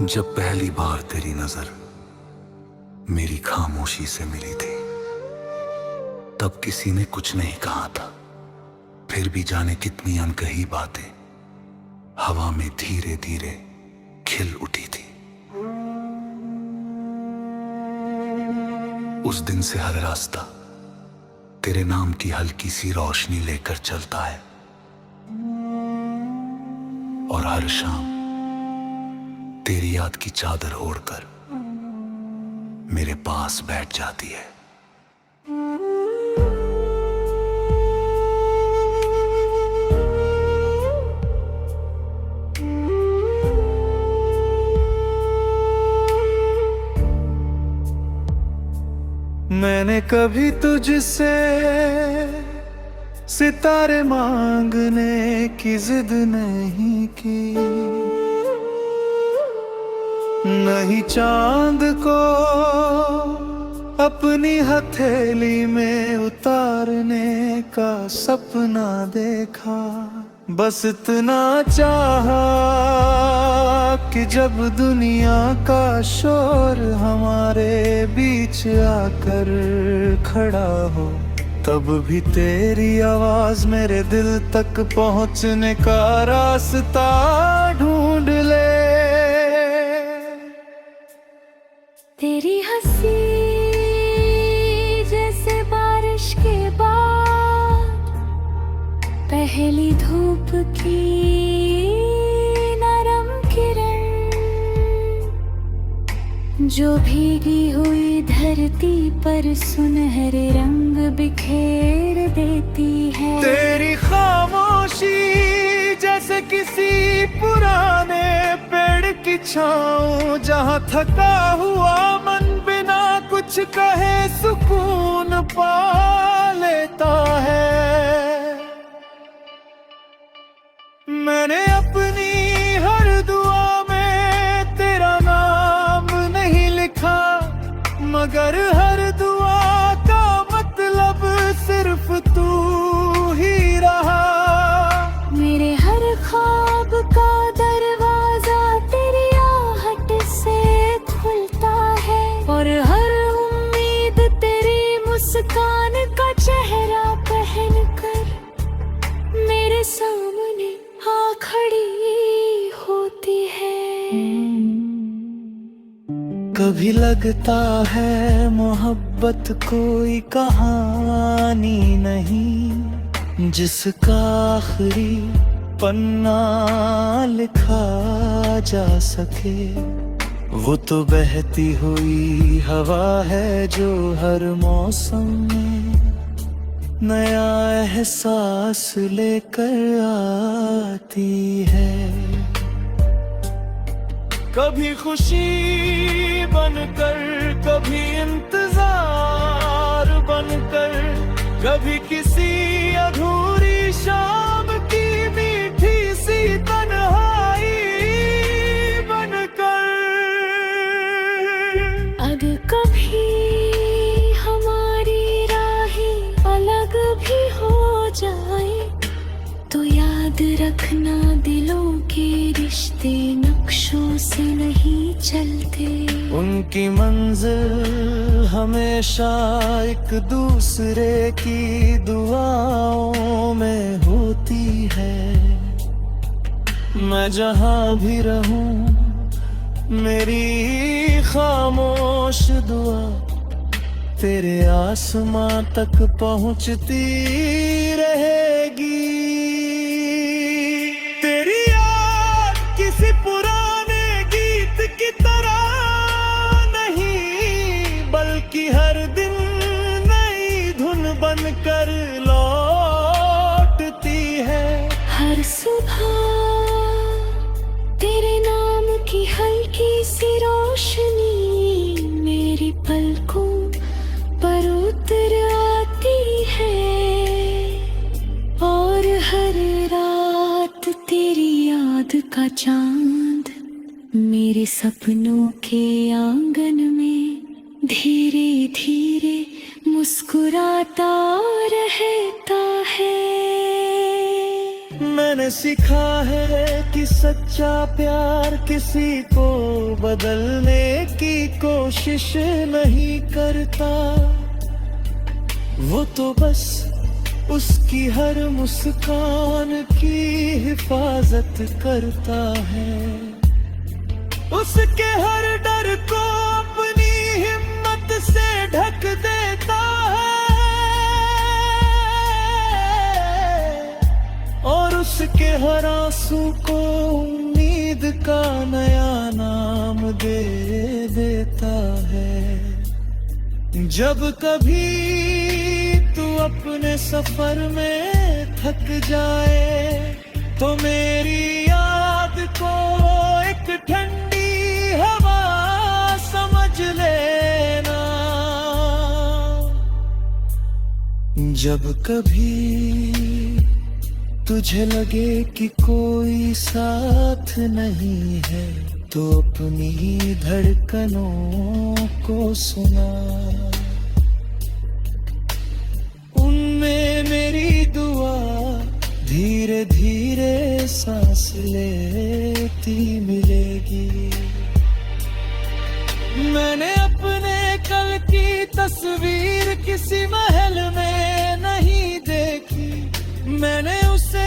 जब पहली बार तेरी नजर मेरी खामोशी से मिली थी, तब किसी ने कुछ नहीं कहा था। फिर भी जाने कितनी अनकही बातें हवा में धीरे धीरे खिल उठी थी। उस दिन से हर रास्ता तेरे नाम की हल्की सी रोशनी लेकर चलता है, और हर शाम तेरी याद की चादर ओढ़कर मेरे पास बैठ जाती है। मैंने कभी तुझसे सितारे मांगने की जिद नहीं की, नहीं चांद को अपनी हथेली में उतारने का सपना देखा। बस इतना चाहा कि जब दुनिया का शोर हमारे बीच आकर खड़ा हो, तब भी तेरी आवाज मेरे दिल तक पहुंचने का रास्ता ढूंढ ले। तेरी हंसी जैसे बारिश के बाद पहली धूप की नरम किरण, जो भीगी हुई धरती पर सुनहरे रंग बिखेर देती है। तेरी खामोशी जैसे किसी पुराने पेड़ की छाँव, जहाँ थका हुआ मन बिना कुछ कहे सुकून पा लेता है। मैंने अपनी हर दुआ में तेरा नाम नहीं लिखा, मगर हर दुआ का मतलब सिर्फ तू ही रहा। मेरे हर ख्वाब का दरवाजा तेरी आहट से खुलता है, और हर उम्मीद तेरी मुस्कान का चेहरा पहन कर मेरे सामने आ खड़ी होती है। कभी लगता है मोहब्बत कोई कहानी नहीं, जिसका आखिरी पन्ना लिखा जा सके। वो तो बहती हुई हवा है जो हर मौसम में नया एहसास लेकर आती है। कभी खुशी बनकर, कभी इंतजार बनकर, कभी किसी अधूरी शाम की मीठी सी तन्हाई बनकर। अगर कभी हमारी राहें अलग भी हो जाए, तो याद रखना दिलों के रिश्ते नक्शों से नहीं चलते। उनकी मंजिल हमेशा एक दूसरे की दुआओं में होती है। मैं जहां भी रहूं, मेरी खामोश दुआ तेरे आसमां तक पहुंचती रहेगी। तेरी याद किसी पुराने गीत की तरह नहीं, बल्कि हर दिन नई धुन बनकर लौटती है। हर सुबह तेरे नाम की हल्की सी रोशनी मेरी पलकों पर उतर आती है, और हर रात तेरी याद का चांद मेरे सपनों के आंगन में धीरे धीरे मुस्कुराता रहता है। मैंने मैंने सीखा है कि सच्चा प्यार किसी को बदलने की कोशिश नहीं करता, वो तो बस उसकी हर मुस्कान की हिफाजत करता है। उसके हर डर को अपनी हिम्मत से ढक देता है, और उसके हर आंसू को उम्मीद का नया नाम दे देता है। जब कभी तू अपने सफर में थक जाए तो मेरी याद को एक ठंडी हवा समझ लेना। जब कभी तुझे लगे कि कोई साथ नहीं है तो अपनी धड़कनों को सुना, उनमें मेरी दुआ धीरे धीरे सांस लेती मिलेगी। मैंने अपने कल की तस्वीर किसी महल में नहीं देखी, मैंने उसे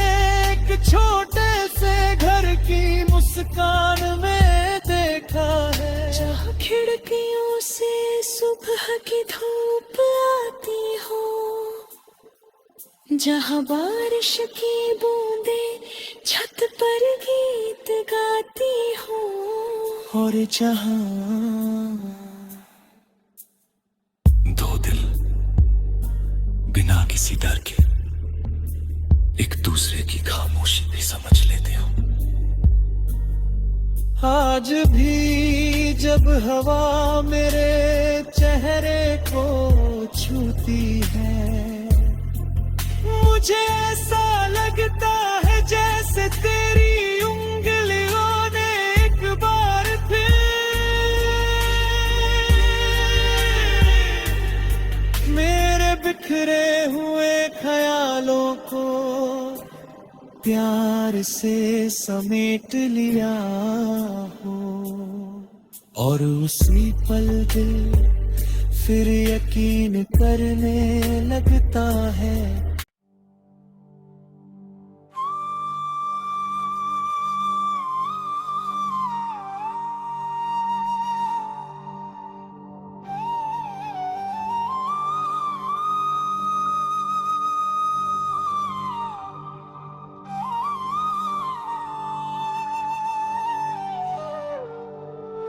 एक छोटे से घर की मुस्कान में देखा है। जहाँ खिड़कियों से सुबह की धूप आती हो, जहाँ बारिश की बूंदें छत पर गीत गाती हो, और जहाँ दो दिल बिना किसी डर के एक दूसरे की खामोशी भी समझ लेते हो। आज भी जब हवा मेरे चेहरे को छूती है, मुझे ऐसा लगता है जैसे तेरी उंगलियों ने एक बार फिर मेरे बिखरे हुए ख्यालों को प्यार से समेट लिया हो, और उसी पल दिल फिर यकीन करने लगता है।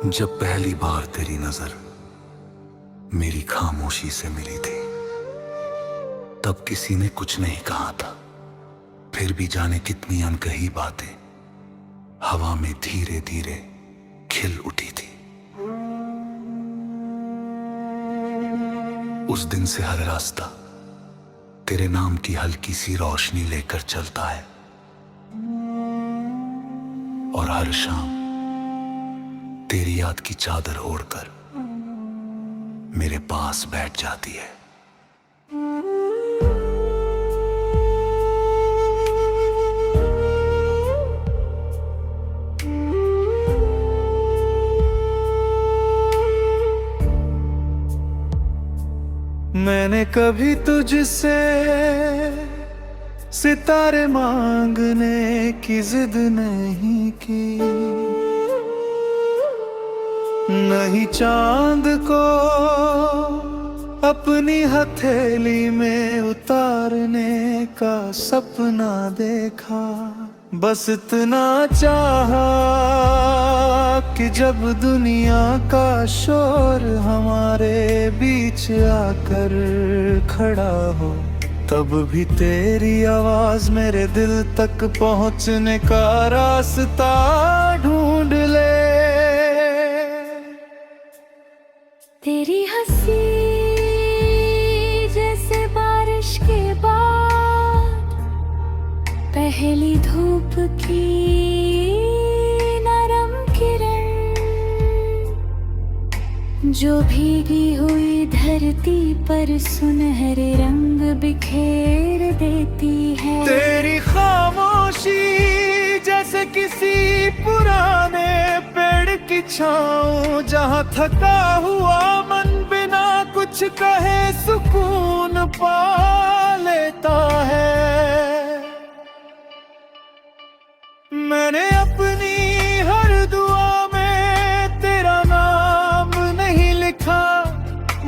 जब पहली बार तेरी नजर मेरी खामोशी से मिली थी, तब किसी ने कुछ नहीं कहा था, फिर भी जाने कितनी अनकही बातें हवा में धीरे धीरे खिल उठी थी। उस दिन से हर रास्ता तेरे नाम की हल्की सी रोशनी लेकर चलता है, और हर शाम तेरी याद की चादर ओढ़कर मेरे पास बैठ जाती है। मैंने कभी तुझसे सितारे मांगने की जिद नहीं की, नहीं चांद को अपनी हथेली में उतारने का सपना देखा। बस इतना चाहा कि जब दुनिया का शोर हमारे बीच आकर खड़ा हो, तब भी तेरी आवाज मेरे दिल तक पहुंचने का रास्ता ढूंढ ले। तेरी हंसी जैसे बारिश के बाद पहली धूप की नरम किरण, जो भीगी हुई धरती पर सुनहरे रंग बिखेर देती है। तेरी खामोशी जैसे किसी पुराने पेड़ की छाँव, जहाँ थका हुआ मन बिना कुछ कहे सुकून पा लेता है। मैंने अपनी हर दुआ में तेरा नाम नहीं लिखा,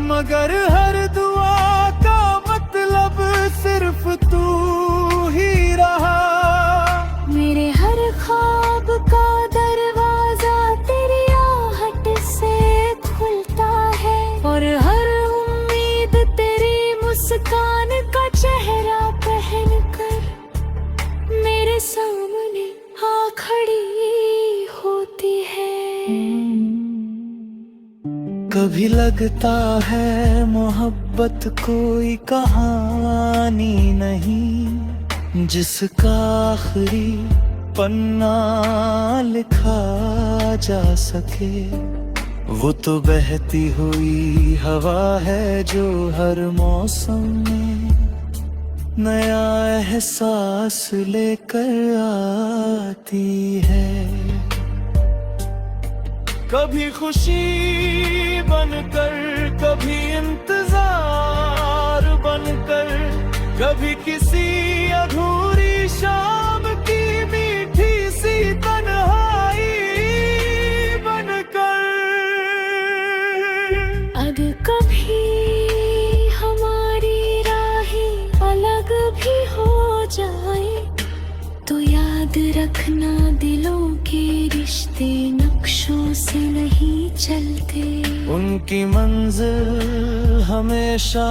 मगर हर दुआ का मतलब सिर्फ तू ही रहा। मेरे हर ख्वाब का दरवाजा तेरी आहट से खुलता है, और हर उम्मीद तेरी मुस्कान का चेहरा पहन कर मेरे सामने आ खड़ी होती है। कभी लगता है मोहब्बत कोई कहानी नहीं, जिसका आखिरी पन्ना लिखा जा सके। वो तो बहती हुई हवा है जो हर मौसम में नया एहसास लेकर आती है। कभी खुशी बनकर, कभी इंतजार बनकर, कभी किसी अधूरी शाम की मीठी सी तन्हाई बनकर। अगर कभी हमारी राहें अलग भी हो जाए, तो याद रखना दिलों के रिश्ते नक्शों से नहीं चलते। उनकी मंजिल हमेशा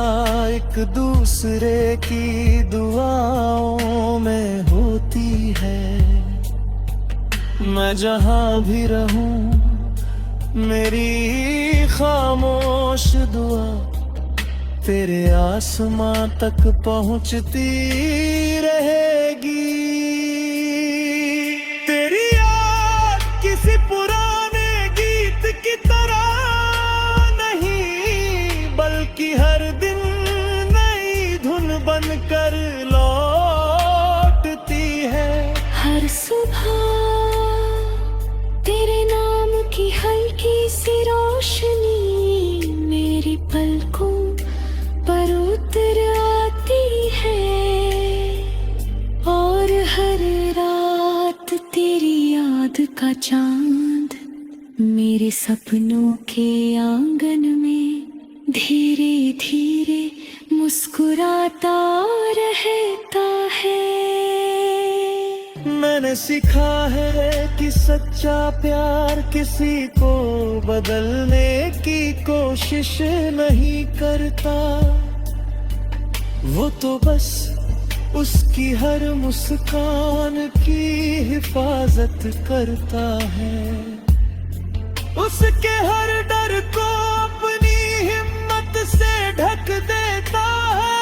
एक दूसरे की दुआओं में होती है। मैं जहाँ भी रहूं मेरी खामोश दुआ तेरे आसमां तक पहुंचती रहेगी। तेरी याद किसी पुराने गीत की तरह नहीं, बल्कि हर दिन नई धुन बनकर लौटती है। हर सुबह तेरे नाम की हल्की सी रोशनी मेरी पलकों पर उतर आती है, और हर रात तेरी याद का चांद मेरे सपनों के आंगन में धीरे धीरे मुस्कुराता रहता है। मैंने सीखा है कि सच्चा प्यार किसी को बदलने की कोशिश नहीं करता। वो तो बस उसकी हर मुस्कान की हिफाजत करता है। उसके हर डर को अपनी हिम्मत से ढक देता है,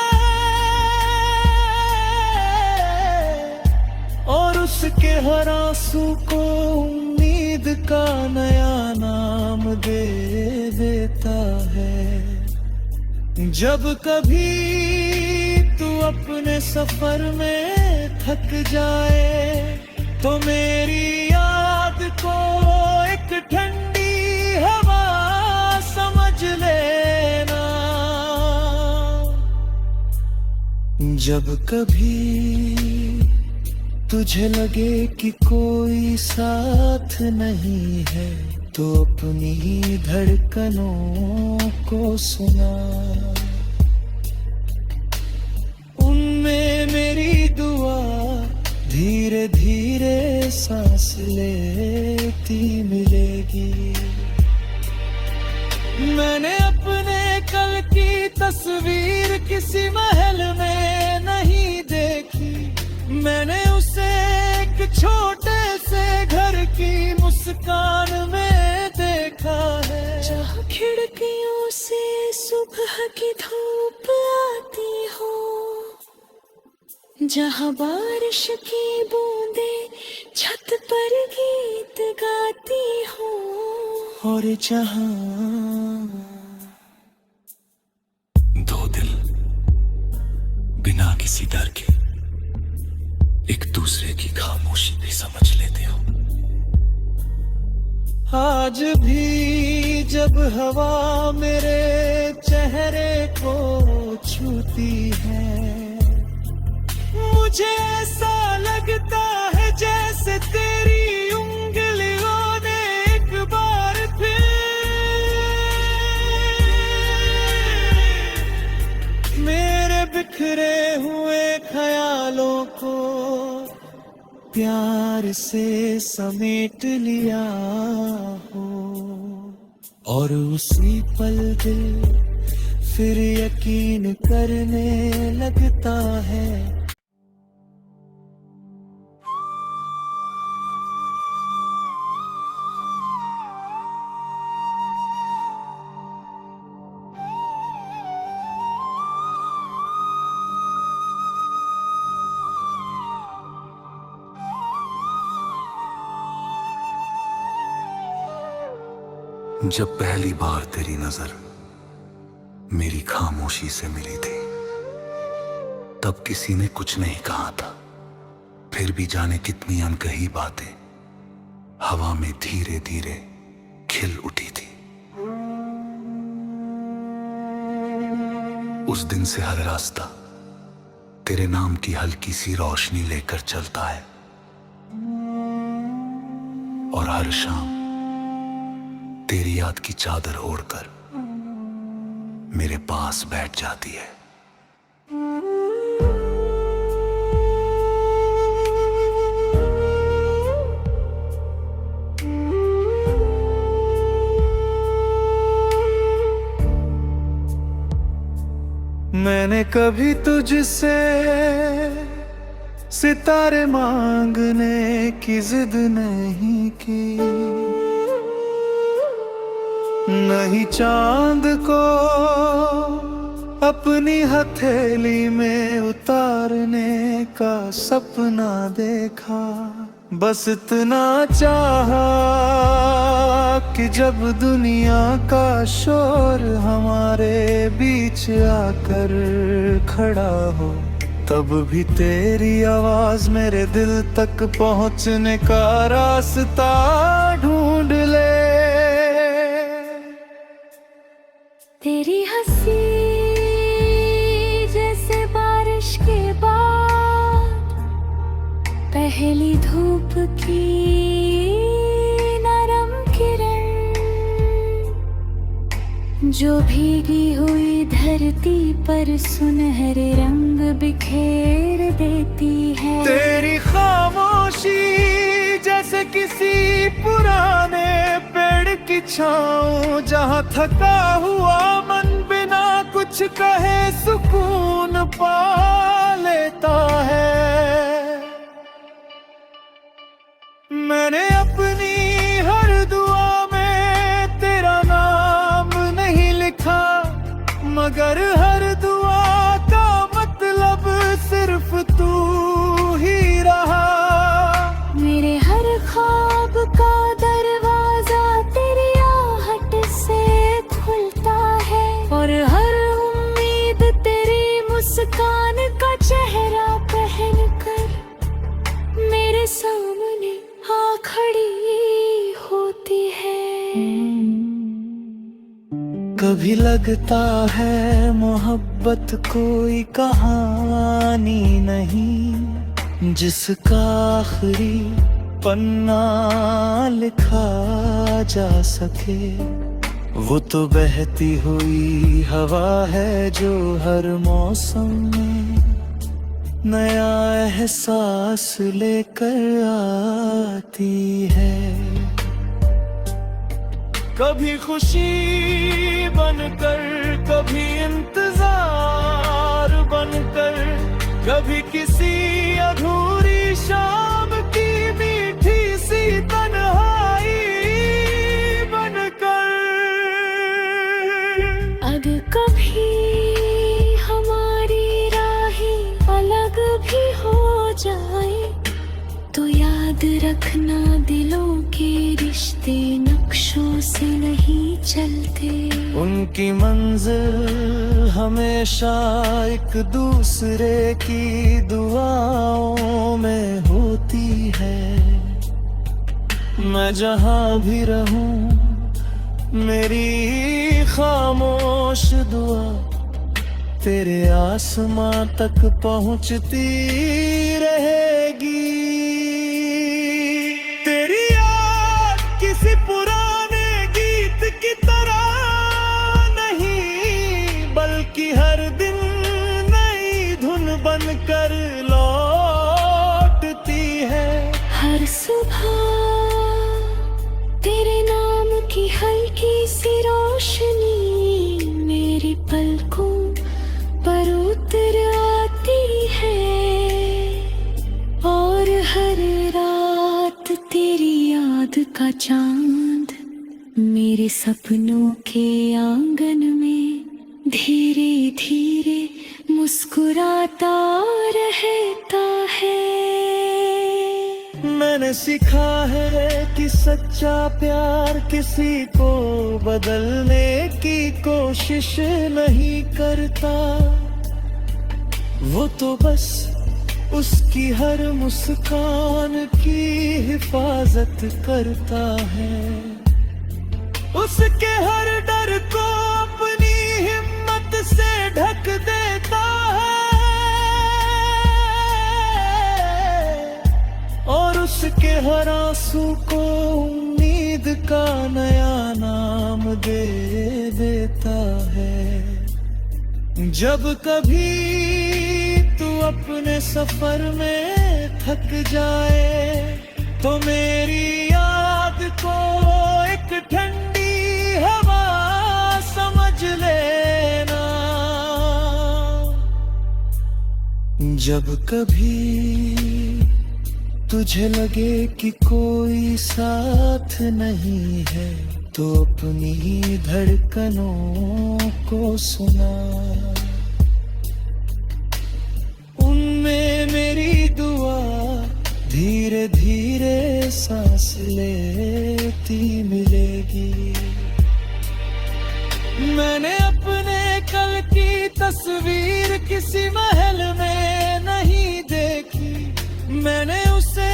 और उसके हर आंसू को उम्मीद का नया नाम दे देता है। जब कभी तू अपने सफर में थक जाए, तो मेरी याद को एक ठंडी हवा समझ लेना। जब कभी तुझे लगे कि कोई साथ नहीं है, तो अपनी ही धड़कनों को सुना। उनमें मेरी दुआ धीरे धीरे सांस लेती मिलेगी। मैंने अपने कल की तस्वीर किसी महल में नहीं देखी, मैंने उसे एक छोटे से घर की मुस्कान में देखा है। जहाँ खिड़कियों से सुबह की धूप आती हो, जहाँ बारिश की बूंदें छत पर गीत गाती हो, और जहाँ दो दिल बिना किसी डर के एक दूसरे की खामोशी भी समझ लेते हो। आज भी जब हवा मेरे चेहरे को छूती है, मुझे ऐसा लगता है जैसे तेरी उंगलियों ने एक बार फिर मेरे बिखरे हुए ख्यालों को प्यार से समेट लिया हो। और उसी पल दिल फिर यकीन करने लगता है। जब पहली बार तेरी नजर मेरी खामोशी से मिली थी, तब किसी ने कुछ नहीं कहा था। फिर भी जाने कितनी अनकही बातें हवा में धीरे धीरे खिल उठी थी। उस दिन से हर रास्ता तेरे नाम की हल्की सी रोशनी लेकर चलता है, और हर शाम तेरी याद की चादर ओढ़कर मेरे पास बैठ जाती है। मैंने कभी तुझसे सितारे मांगने की जिद नहीं की, नहीं चांद को अपनी हथेली में उतारने का सपना देखा। बस इतना चाहा कि जब दुनिया का शोर हमारे बीच आकर खड़ा हो, तब भी तेरी आवाज मेरे दिल तक पहुंचने का रास्ता ढूंढ ले। तेरी हंसी जैसे बारिश के बाद पहली धूप की नरम किरण, जो भीगी हुई धरती पर सुनहरे रंग बिखेर देती है। तेरी खामोशी जैसे किसी पुराने पेड़ की छाँव, जहाँ थका हुआ मन बिना कुछ कहे सुकून पा लेता है। मैंने अपनी हर दुआ में तेरा नाम नहीं लिखा, मगर हर दुआ का मतलब सिर्फ तू ही रहा। मेरे हर ख्वाब का दरवाजा तेरी आहट से खुलता है, और हर उम्मीद तेरी मुस्कान का चेहरा पहन कर मेरे सामने आ खड़ी होती है। कभी लगता है मोहब्बत कोई कहानी नहीं, जिसका आखिरी पन्ना लिखा जा सके। वो तो बहती हुई हवा है जो हर मौसम में नया एहसास लेकर आती है। कभी खुशी बनकर, कभी इंतजार बनकर, कभी किसी अधूरी शाम की मीठी सी तन्हाई बनकर। अगर कभी हमारी राहें अलग भी हो जाए, तो याद याद रखना दिलों के रिश्ते नक्शों से नहीं चलते। उनकी मंजिल हमेशा एक दूसरे की दुआओं में होती है। मैं जहां भी रहूं मेरी खामोश दुआ तेरे आसमां तक पहुंचती रहेगी। तेरी याद किसी पुराने गीत की तरह नहीं, बल्कि हर दिन नई धुन बनकर लौटती है। हर सुबह तेरे नाम की हल्की सी रोशनी मेरी पलकों पर उतर आती है, और हर रात तेरी याद का चांद मेरे सपनों के आंगन में धीरे धीरे मुस्कुराता रहता है। मैंने सीखा है कि सच्चा प्यार किसी को बदलने की कोशिश नहीं करता। वो तो बस उसकी हर मुस्कान की हिफाजत करता है। उसके हर डर को अपनी हिम्मत से ढक देता है, और उसके हर आंसू को उम्मीद का नया नाम दे देता है। जब कभी तू अपने सफर में थक जाए तो मेरी याद को एक ठंडी हवा समझ लेना। जब कभी तुझे लगे कि कोई साथ नहीं है तो अपनी धड़कनों को सुना। उनमें मेरी दुआ धीरे धीरे सांस लेती मिलेगी। मैंने अपने कल की तस्वीर किसी महल में नहीं देखी, मैंने उसे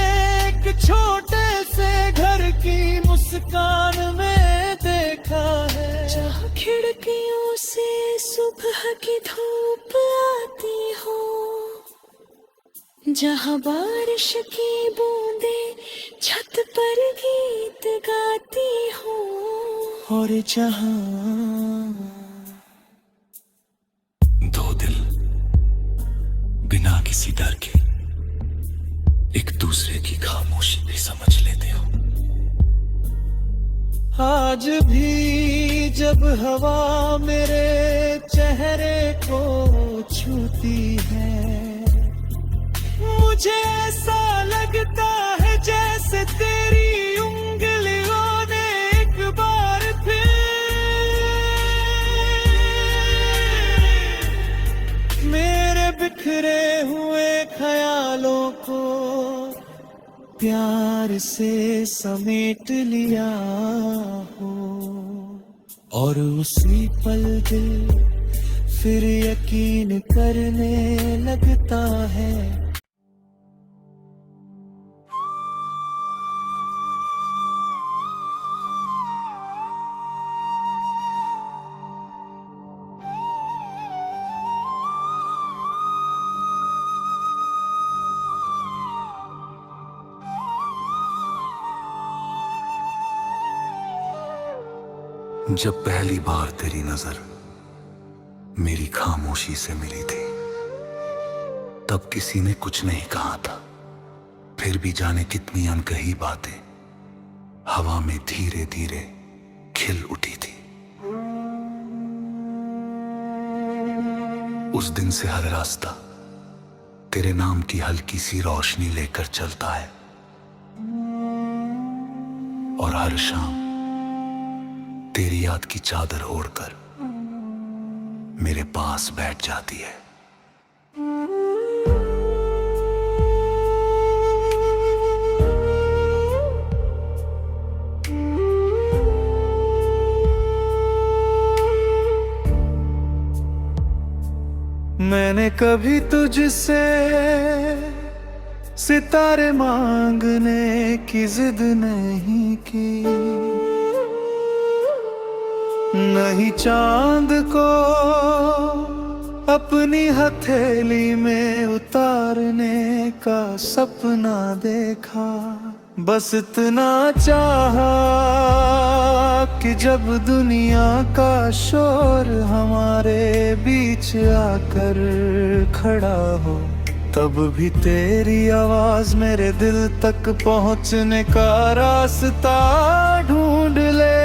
एक छोटे से घर की मुस्कान में देखा है। जहाँ खिड़कियों से सुबह की धूप आती हो, जहाँ बारिश की बूंदें छत पर गीत गाती हो, और जहाँ दो दिल बिना किसी डर के एक दूसरे की खामोशी भी समझ लेते हो। आज भी जब हवा मेरे चेहरे को छूती है, मुझे ऐसा लगता है जैसे तेरी उंगलियों ने एक बार फिर मेरे बिखरे हुए ख्यालों को प्यार से समेट लिया हो, और उसी पल दिल फिर यकीन करने लगता है। जब पहली बार तेरी नजर मेरी खामोशी से मिली थी, तब किसी ने कुछ नहीं कहा था, फिर भी जाने कितनी अनकही बातें हवा में धीरे धीरे खिल उठी थी। उस दिन से हर रास्ता तेरे नाम की हल्की सी रोशनी लेकर चलता है, और हर शाम तेरी याद की चादर ओढ़कर मेरे पास बैठ जाती है। मैंने कभी तुझसे सितारे मांगने की जिद नहीं की, नहीं चांद को अपनी हथेली में उतारने का सपना देखा। बस इतना चाहा कि जब दुनिया का शोर हमारे बीच आकर खड़ा हो, तब भी तेरी आवाज मेरे दिल तक पहुंचने का रास्ता ढूंढ ले।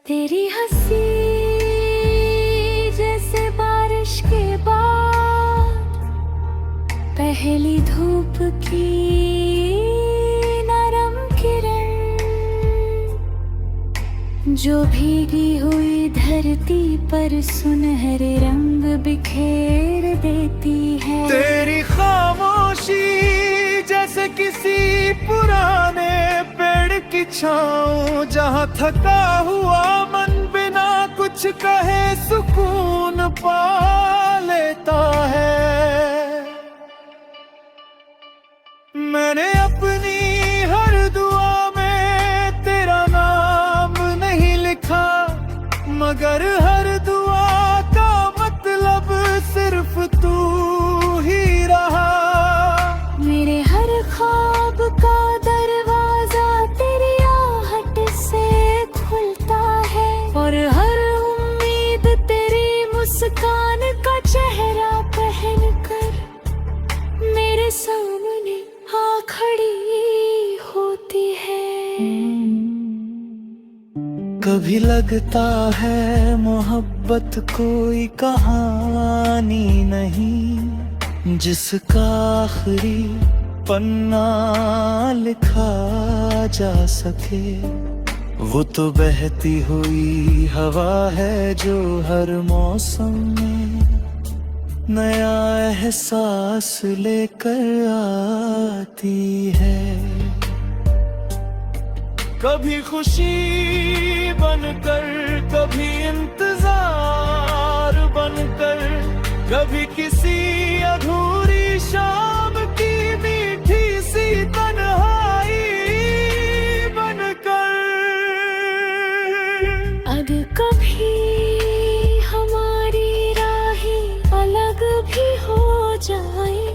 तेरी हंसी जैसे बारिश के बाद पहली धूप की नरम किरण, जो भीगी हुई धरती पर सुनहरे रंग बिखेर देती है। तेरी खामोशी जैसे किसी पुराने पेड़ की छाँव, जहाँ थका हुआ मन बिना कुछ कहे सुकून पा लेता है। मैंने अपनी हर दुआ में तेरा नाम नहीं लिखा, मगर हर दुआ का मतलब सिर्फ तू ही रहा। मेरे हर ख्वाब का दरवाजा तेरी आहट से खुलता है, और हर उम्मीद तेरी मुस्कान का चेहरा पहन कर मेरे सामने आ खड़ी होती है। कभी लगता है मोहब्बत कोई कहानी नहीं, जिसका आखिरी पन्ना लिखा जा सके। वो तो बहती हुई हवा है जो हर मौसम में नया एहसास लेकर आती है। कभी खुशी बनकर, कभी इंतजार बनकर, कभी किसी अधूरी शाम की मीठी सी तन्हाई बनकर। अगर कभी हमारी राहें अलग भी हो जाए,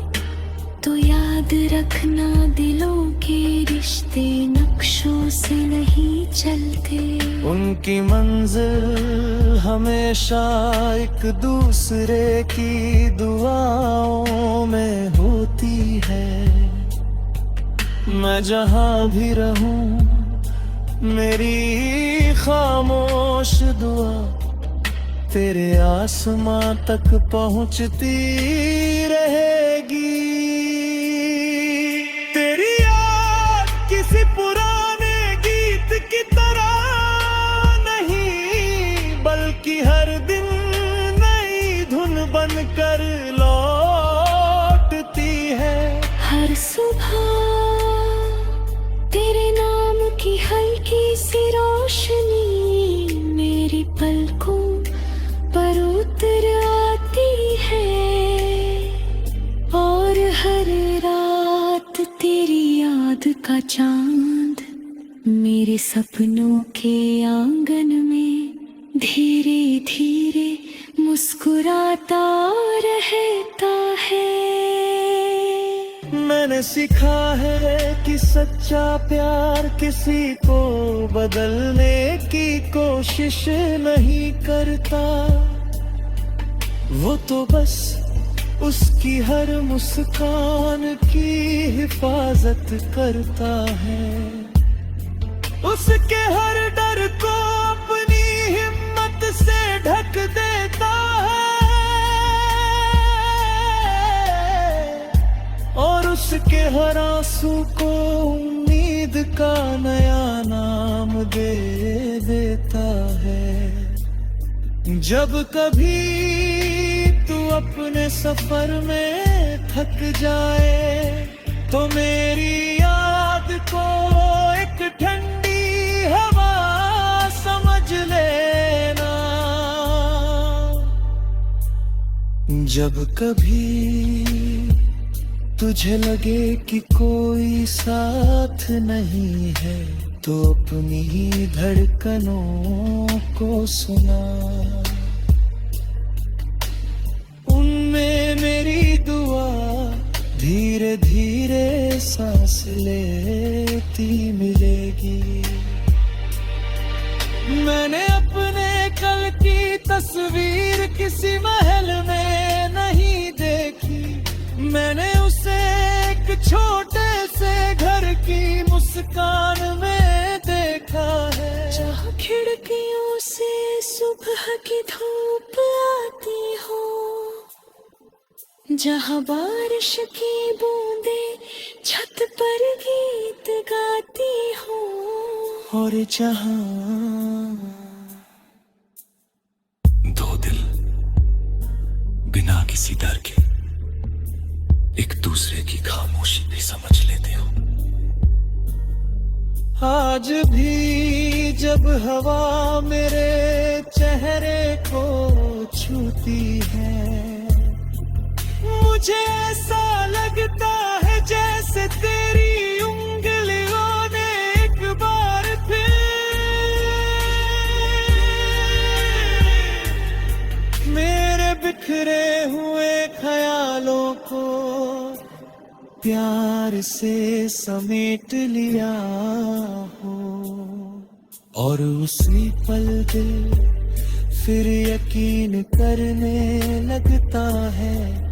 तो याद रखना दिलों के रिश्ते नक्शों से नहीं चलते। उनकी मंजिल हमेशा एक दूसरे की दुआओं में होती है। मैं जहां भी रहूं मेरी खामोश दुआ तेरे आसमां तक पहुंचती रहेगी। तेरी याद किसी पुराने गीत की तरह नहीं, बल्कि हर दिन नई धुन बनकर लौटती है। हर सुबह तेरे नाम की हल्की सी रोशनी मेरी पलकों पर उतर आती है, और हर रात तेरी याद का चांद मेरे सपनों के आंगन में धीरे धीरे मुस्कुराता रहता है। मैंने सीखा है कि सच्चा प्यार किसी को बदलने की कोशिश नहीं करता। वो तो बस उसकी हर मुस्कान की हिफाजत करता है। उसके हर डर को अपनी हिम्मत से ढक देता है, और उसके हर आंसू को उम्मीद का नया नाम दे देता है। जब कभी तू अपने सफर में थक जाए, तो मेरी याद को एक ठंडी हवा समझ लेना। जब कभी तुझे लगे कि कोई साथ नहीं है, तो अपनी ही धड़कनों को सुना। उनमें मेरी दुआ धीरे धीरे सांस लेती मिलेगी। मैंने अपने कल की तस्वीर किसी महल में नहीं देखी, मैंने उसे एक छोटे से घर की मुस्कान में देखा है। जहाँ खिड़कियों से सुबह की धूप आती हो, जहाँ बारिश की बूंदें छत पर गीत गाती हो, और जहाँ दो दिल बिना किसी डर के एक दूसरे की खामोशी भी समझ लेते हो। आज भी जब हवा मेरे चेहरे को छूती है, मुझे ऐसा लगता है जैसे तेरी उंगलियों ने एक बार फिर मेरे बिखरे हुए ख्यालों को प्यार से समेट लिया हो। और उसी पल दिल फिर यकीन करने लगता है।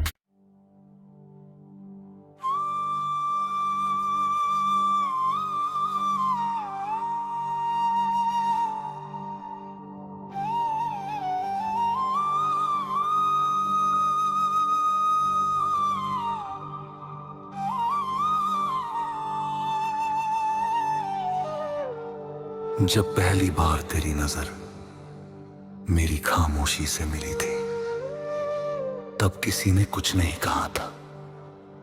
जब पहली बार तेरी नजर मेरी खामोशी से मिली थी, तब किसी ने कुछ नहीं कहा था,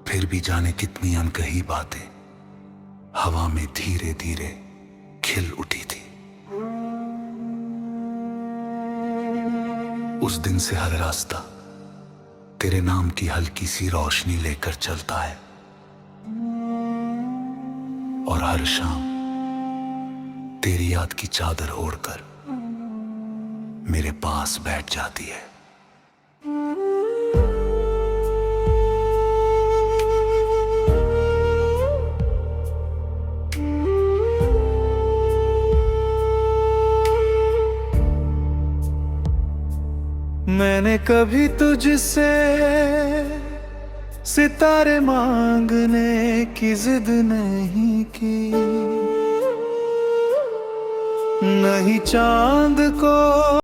फिर भी जाने कितनी अनकही बातें हवा में धीरे धीरे खिल उठी थी। उस दिन से हर रास्ता तेरे नाम की हल्की सी रोशनी लेकर चलता है, और हर शाम तेरी याद की चादर ओढ़कर मेरे पास बैठ जाती है। मैंने कभी तुझसे सितारे मांगने की जिद नहीं की, नहीं चांद को